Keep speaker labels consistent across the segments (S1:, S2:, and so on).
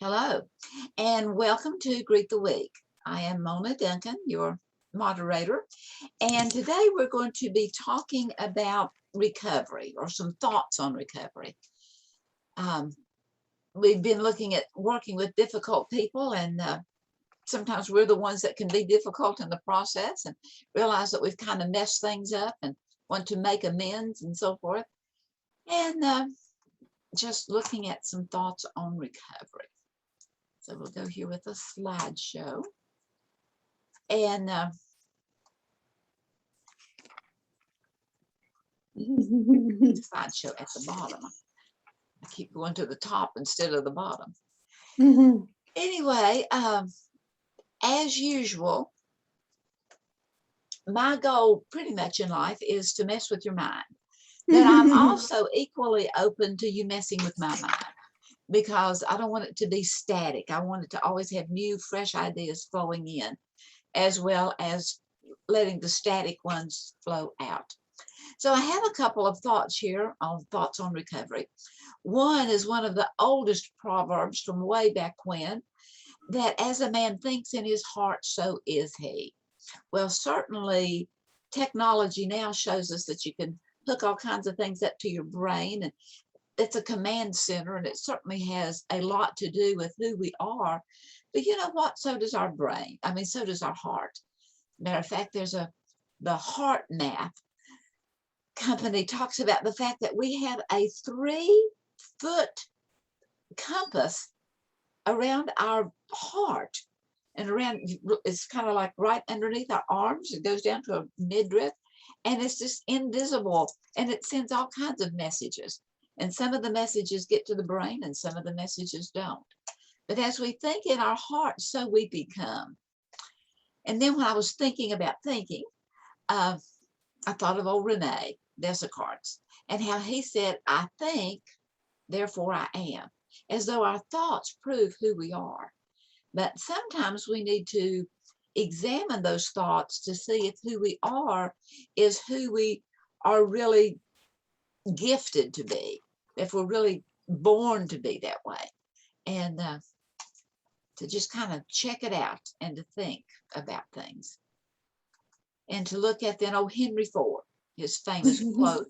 S1: Hello, and welcome to Greet the Week. I am Mona Duncan, your moderator, and today we're going to be talking about recovery or some thoughts on recovery. Um, we've been looking at working with difficult people, and sometimes we're the ones that can be difficult in the process and realize that we've kind of messed things up and want to make amends and so forth. And just looking at some thoughts on recovery. So we'll go here with a slideshow. And slideshow at the bottom. I keep going to the top instead of the bottom. Anyway, as usual, my goal pretty much in life is to mess with your mind. But I'm also equally open to you messing with my mind because I don't want it to be static. I want it to always have new, fresh ideas flowing in, as well as letting the static ones flow out. So I have a couple of thoughts here on thoughts on recovery. One is one of the oldest proverbs from way back when, that as a man thinks in his heart, so is he. Well, certainly technology now shows us that you can hook all kinds of things up to your brain, and it's a command center, and it certainly has a lot to do with who we are. But you know what? So does our brain. I mean, so does our heart. Matter of fact, the heart map company talks about the fact that we have a 3-foot compass around our heart, and around, it's kind of like right underneath our arms. It goes down to a midriff, and it's just invisible, and it sends all kinds of messages, and some of the messages get to the brain and some of the messages don't. But as we think in our heart, so we become. And then when I was thinking about thinking, I thought of old Rene Descartes and how he said, I think, therefore I am, as though our thoughts prove who we are. But sometimes we need to examine those thoughts to see if who we are is who we are really gifted to be, if we're really born to be that way. And to just kind of check it out and to think about things. And to look at then old Henry Ford, his famous quote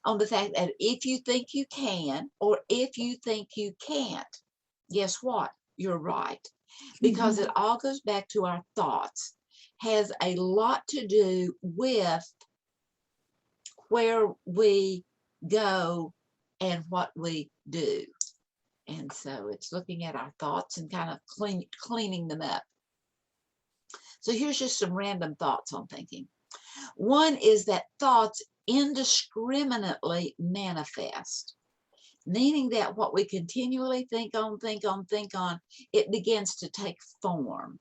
S1: on the fact that if you think you can, or if you think you can't, guess what? You're right. Because it all goes back to our thoughts, has a lot to do with where we go and what we do. And so it's looking at our thoughts and kind of cleaning them up. So here's just some random thoughts on thinking. One is that thoughts indiscriminately manifest, meaning that what we continually think on, it begins to take form.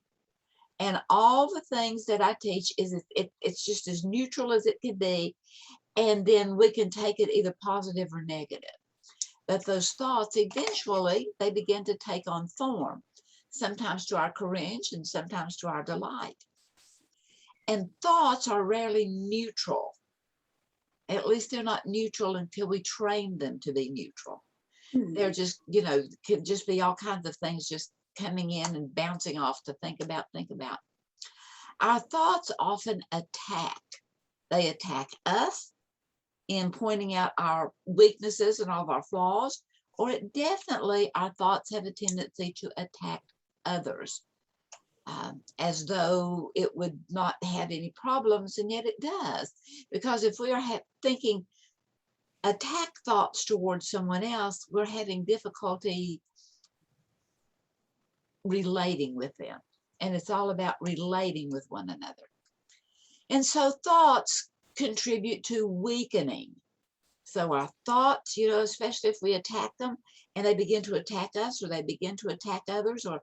S1: And all the things that I teach is it's just as neutral as it could be. And then we can take it either positive or negative. But those thoughts, eventually, they begin to take on form, sometimes to our cringe and sometimes to our delight. And thoughts are rarely neutral. At least they're not neutral until we train them to be neutral. They're just, could just be all kinds of things just coming in and bouncing off to think about. Our thoughts often attack. They attack us in pointing out our weaknesses and all of our flaws, or it definitely, our thoughts have a tendency to attack others, as though it would not have any problems, and yet it does. Because if we are thinking attack thoughts towards someone else, we're having difficulty relating with them. And it's all about relating with one another. And so thoughts contribute to weakening. So our thoughts, especially if we attack them and they begin to attack us, or they begin to attack others, or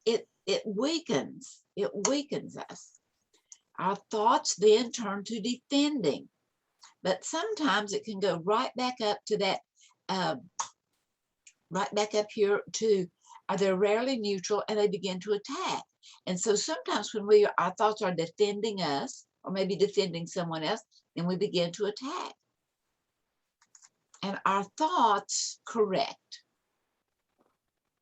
S1: it weakens us. Our thoughts then turn to defending. But sometimes it can go right back up to that, right back up here to, they're rarely neutral, and they begin to attack. And so sometimes when our thoughts are defending us, or maybe defending someone else, then we begin to attack. And our thoughts correct.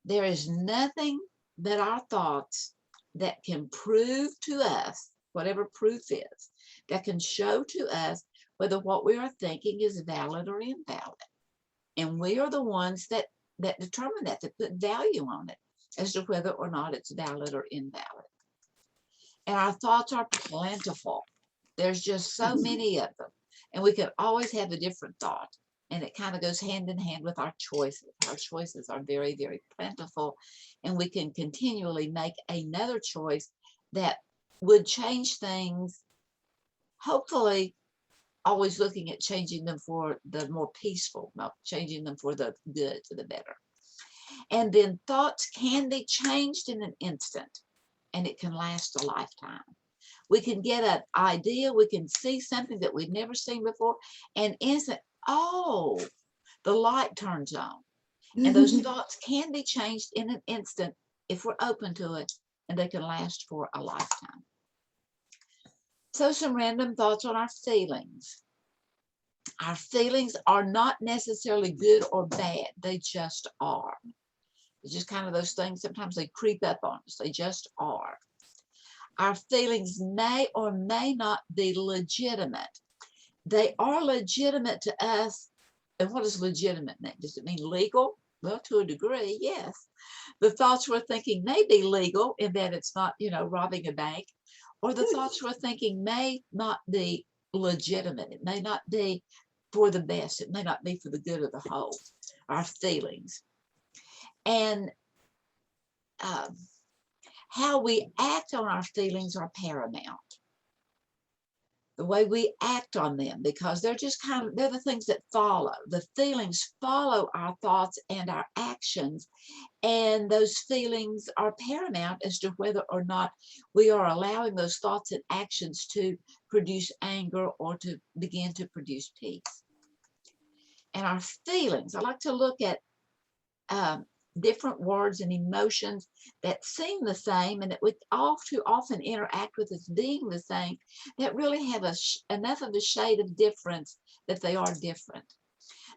S1: There is nothing but our thoughts that can prove to us, whatever proof is, that can show to us whether what we are thinking is valid or invalid. And we are the ones that determine that put value on it as to whether or not it's valid or invalid. And our thoughts are plentiful. There's just so many of them. And we could always have a different thought. And it kind of goes hand in hand with our choices. Our choices are very, very plentiful. And we can continually make another choice that would change things, hopefully always looking at changing them for the more peaceful, not changing them for the good, for the better. And then thoughts can be changed in an instant, and it can last a lifetime. We can get an idea, we can see something that we've never seen before, and instant, oh, the light turns on. And those thoughts can be changed in an instant if we're open to it, and they can last for a lifetime. So some random thoughts on our feelings. Our feelings are not necessarily good or bad. They just are. It's just kind of those things, sometimes they creep up on us. They just are. Our feelings may or may not be legitimate. They are legitimate to us. And what does legitimate mean? Does it mean legal? Well, to a degree, yes. The thoughts we're thinking may be legal in that it's not, robbing a bank, or the thoughts we're thinking may not be legitimate. It may not be for the best. It may not be for the good of the whole, our feelings. And how we act on our feelings are paramount. The way we act on them, because they're just they're the things that follow. The feelings follow our thoughts and our actions, and those feelings are paramount as to whether or not we are allowing those thoughts and actions to produce anger or to begin to produce peace. And our feelings, I like to look at different words and emotions that seem the same and that we all too often interact with as being the same, that really have enough of a shade of difference that they are different.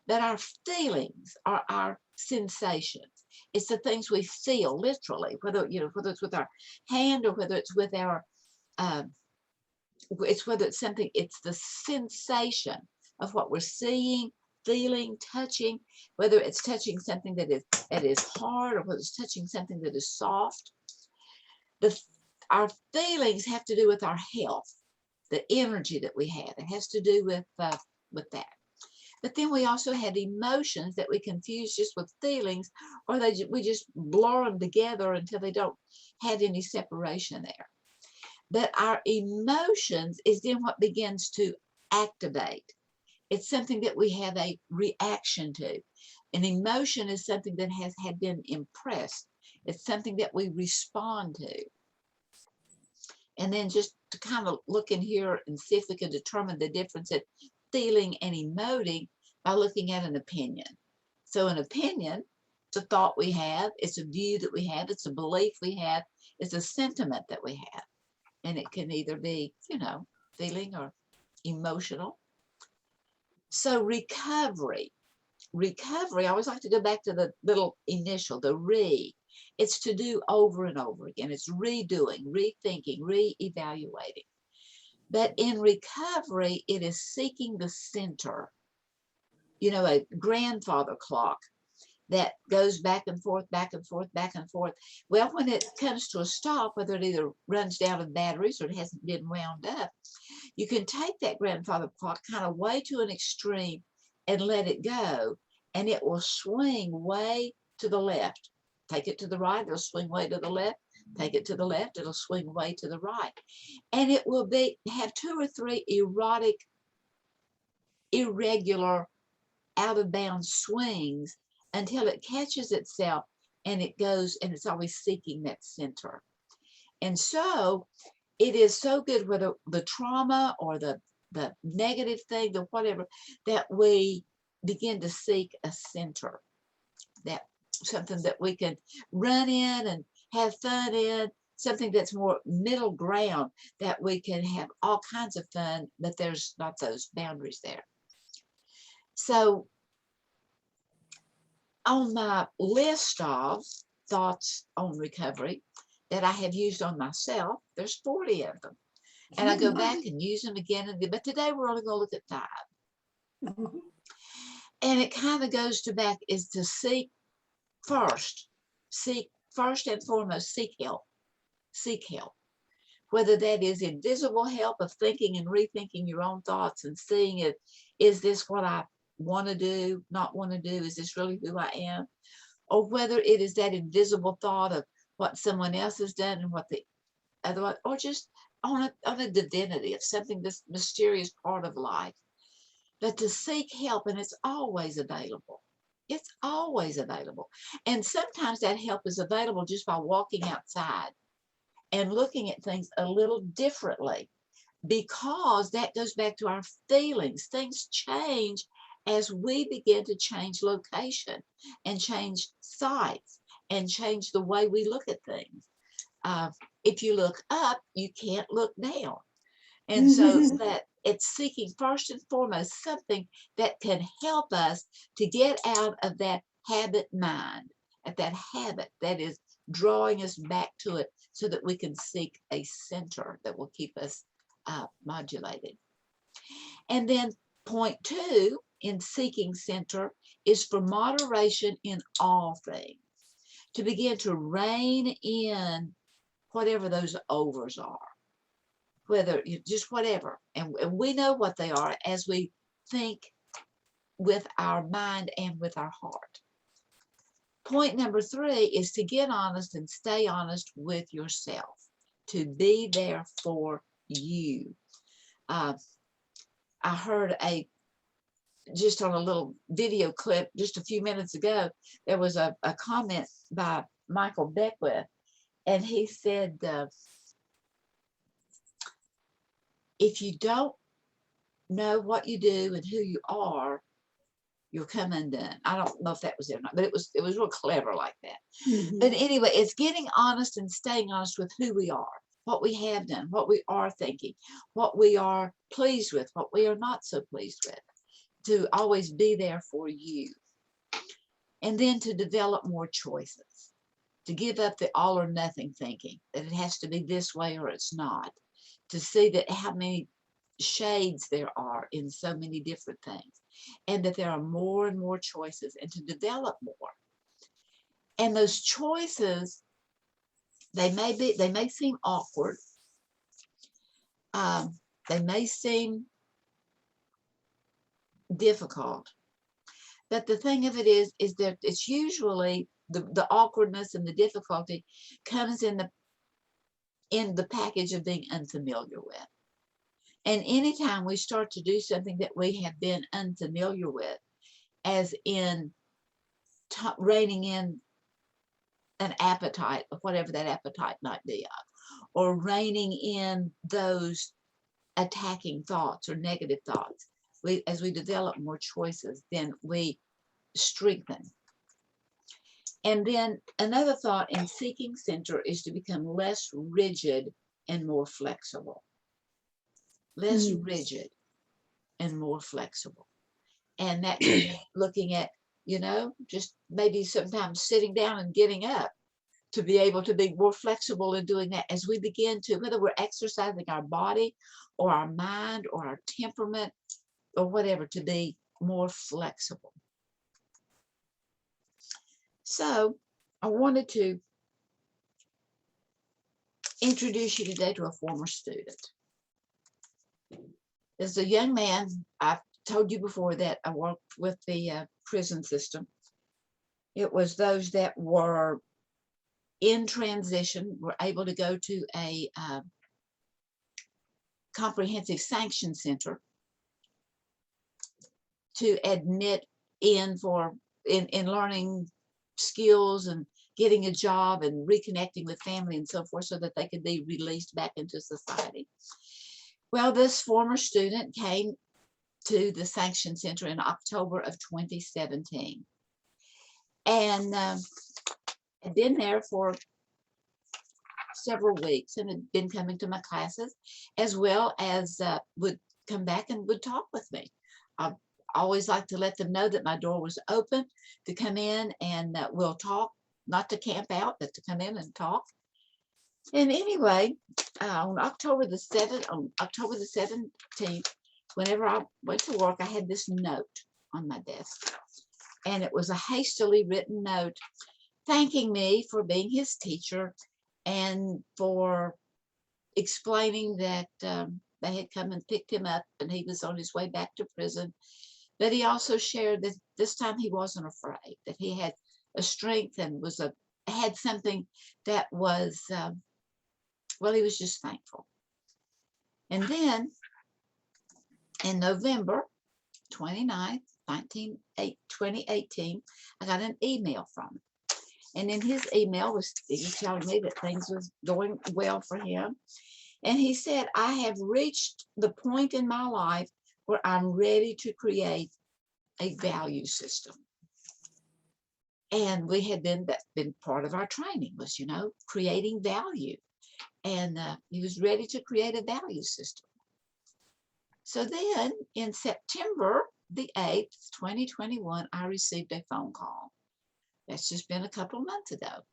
S1: But our feelings are our sensations. It's the things we feel literally, whether it's with our hand or whether it's with our, it's the sensation of what we're seeing, feeling, touching, whether it's touching something that is hard or whether it's touching something that is soft. Our feelings have to do with our health, the energy that we have. It has to do with that. But then we also have emotions that we confuse just with feelings, or we just blur them together until they don't have any separation there. But our emotions is then what begins to activate. It's something that we have a reaction to. An emotion is something that had been impressed. It's something that we respond to. And then just to kind of look in here and see if we can determine the difference in feeling and emoting by looking at an opinion. So an opinion, it's a thought we have, it's a view that we have, it's a belief we have, it's a sentiment that we have. And it can either be, feeling or emotional. So recovery, I always like to go back to the little initial, the re. It's to do over and over again. It's redoing, rethinking, reevaluating. But in recovery, it is seeking the center. A grandfather clock that goes back and forth, back and forth, back and forth. Well, when it comes to a stop, whether it either runs down of batteries or it hasn't been wound up, you can take that grandfather clock kind of way to an extreme and let it go, and it will swing way to the left. Take it to the right, it'll swing way to the left. Take it to the left, it'll swing way to the right. And it will have 2 or 3 erotic, irregular, out of bounds swings until it catches itself and it goes, and it's always seeking that center. And so it is so good, whether the trauma or the negative thing, the whatever, that we begin to seek a center, that something that we can run in and have fun in, something that's more middle ground, that we can have all kinds of fun, but there's not those boundaries there. So on my list of thoughts on recovery that I have used on myself. There's 40 of them. And I go back and use them again and again. But today we're only going to look at 5. And it kind of goes to back is to seek first and foremost, seek help. Seek help. Whether that is invisible help of thinking and rethinking your own thoughts and seeing if, is this what I want to do, not want to do? Is this really who I am? Or whether it is that invisible thought of what someone else has done and what the other one, or just on a divinity of something, this mysterious part of life. But to seek help, and it's always available. It's always available. And sometimes that help is available just by walking outside and looking at things a little differently, because that goes back to our feelings. Things change as we begin to change location and change sights and change the way we look at things. If you look up, you can't look down. And so that it's seeking first and foremost something that can help us to get out of that habit mind, at that habit that is drawing us back to it, so that we can seek a center that will keep us modulated. And then point 2 in seeking center is for moderation in all things, to begin to rein in whatever those overs are, whether you just whatever. And we know what they are as we think with our mind and with our heart. Point number 3 is to get honest and stay honest with yourself, to be there for you. I heard just on a little video clip just a few minutes ago, there was a comment by Michael Beckwith, and he said, if you don't know what you do and who you are, you'll come undone. I don't know if that was it or not, but it was real clever like that. But anyway, it's getting honest and staying honest with who we are, what we have done, what we are thinking, what we are pleased with, what we are not so pleased with, to always be there for you. And then to develop more choices, to give up the all or nothing thinking, that it has to be this way or it's not, to see that how many shades there are in so many different things, and that there are more and more choices, and to develop more. And those choices, they may seem awkward, they may seem difficult, but the thing of it is that it's usually the awkwardness and the difficulty comes in the package of being unfamiliar with. And anytime we start to do something that we have been unfamiliar with, as in reining in an appetite of whatever that appetite might be of, or reining in those attacking thoughts or negative thoughts, as we develop more choices, then we strengthen. And then another thought in seeking center is to become less rigid and more flexible. Less rigid and more flexible. And that could be looking at, just maybe sometimes sitting down and getting up, to be able to be more flexible in doing that as we begin to, whether we're exercising our body or our mind or our temperament or whatever, to be more flexible. So I wanted to introduce you today to a former student. As a young man, I've told you before that I worked with the prison system. It was those that were in transition, were able to go to a comprehensive sanction center to admit in learning skills and getting a job and reconnecting with family and so forth, so that they could be released back into society. Well, this former student came to the Sanction Center in October of 2017, and had been there for several weeks and had been coming to my classes, as well as would come back and would talk with me. I always like to let them know that my door was open to come in, and we'll talk not to camp out, but to come in and talk. And anyway, on October the 17th, whenever I went to work, I had this note on my desk. And it was a hastily written note thanking me for being his teacher and for explaining that they had come and picked him up and he was on his way back to prison. But he also shared that this time he wasn't afraid, that he had a strength and had something that was, well, he was just thankful. And then in November 29th, 2018, I got an email from him. And in his email, he was telling me that things was going well for him. And he said, I have reached the point in my life where I'm ready to create a value system. And that's been part of our training was, creating value. And he was ready to create a value system. So then in September the 8th, 2021, I received a phone call. That's just been a couple of months ago.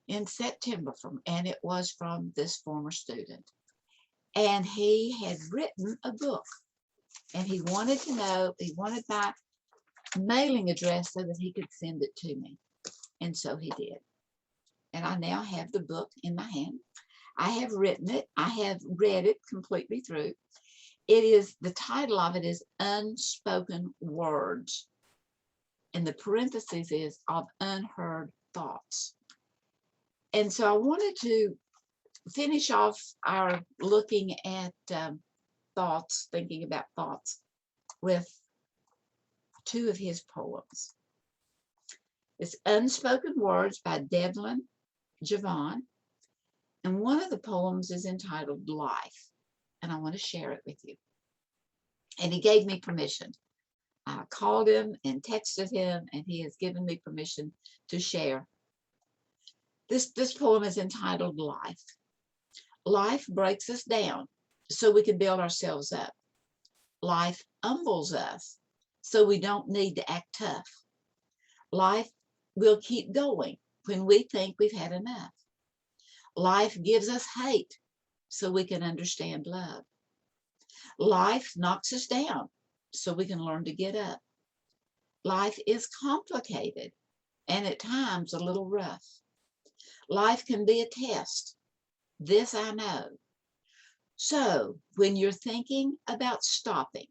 S1: In September, and it was from this former student. And he had written a book. And he wanted my mailing address so that he could send it to me. And so he did. And I now have the book in my hand. I have written it. I have read it completely through. The title of it is Unspoken Words. And the parenthesis is of unheard thoughts. And so I wanted to finish off our looking at thinking about thoughts, with two of his poems. It's Unspoken Words by Devlin Javon. And one of the poems is entitled Life. And I want to share it with you. And he gave me permission. I called him and texted him, and he has given me permission to share. This poem is entitled Life. Life breaks us down so we can build ourselves up. Life humbles us so we don't need to act tough. Life will keep going when we think we've had enough. Life gives us hate so we can understand love. Life knocks us down so we can learn to get up. Life is complicated and at times a little rough. Life can be a test. This I know. So when you're thinking about stopping,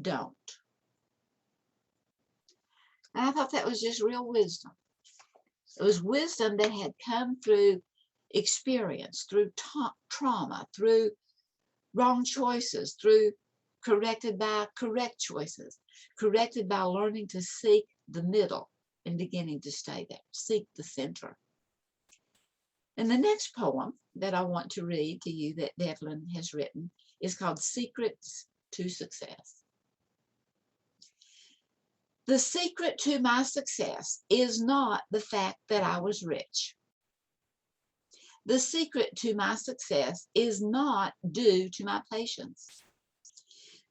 S1: don't. And I thought that was just real wisdom. It was wisdom that had come through experience, through trauma, through wrong choices, through corrected by correct choices, corrected by learning to seek the middle and beginning to stay there, seek the center. And the next poem that I want to read to you that Devlin has written is called Secrets to Success. The secret to my success is not the fact that I was rich. The secret to my success is not due to my patience.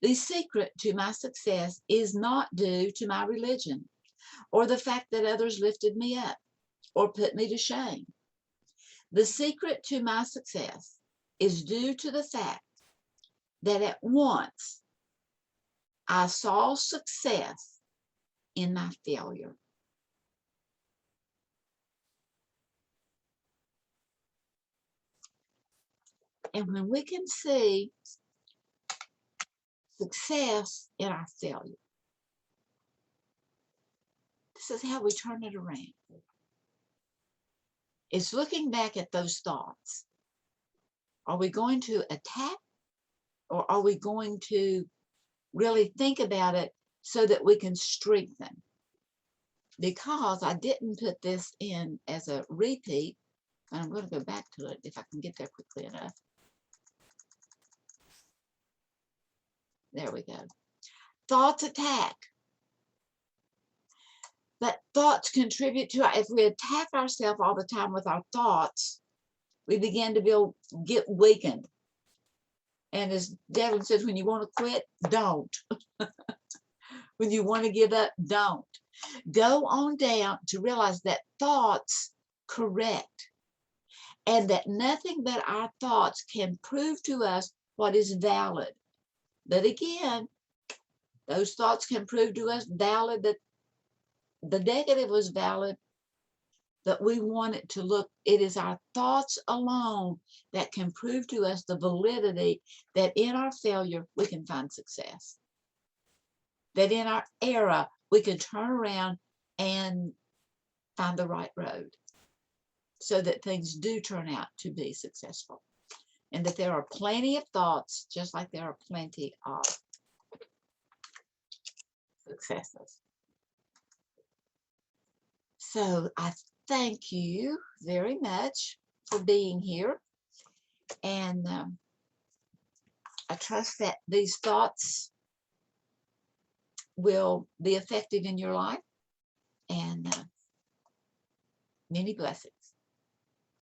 S1: The secret to my success is not due to my religion or the fact that others lifted me up or put me to shame. The secret to my success is due to the fact that at once I saw success in my failure. And when we can see success in our failure, this is how we turn it around. It's looking back at those thoughts. Are we going to attack, or are we going to really think about it so that we can strengthen? Because I didn't put this in as a repeat, and I'm going to go back to it if I can get there quickly enough. There we go. Thoughts attack. But thoughts contribute to, if we attack ourselves all the time with our thoughts, we begin to get weakened. And as Devlin says, when you want to quit, don't. When you want to give up, don't. Go on down to realize that thoughts correct, and that nothing but our thoughts can prove to us what is valid. But again, those thoughts can prove to us valid that the negative was valid, but we want it to look, it is our thoughts alone that can prove to us the validity that in our failure we can find success, that in our error we can turn around and find the right road, so that things do turn out to be successful, and that there are plenty of thoughts just like there are plenty of successes. So I thank you very much for being here, and I trust that these thoughts will be effective in your life, and many blessings.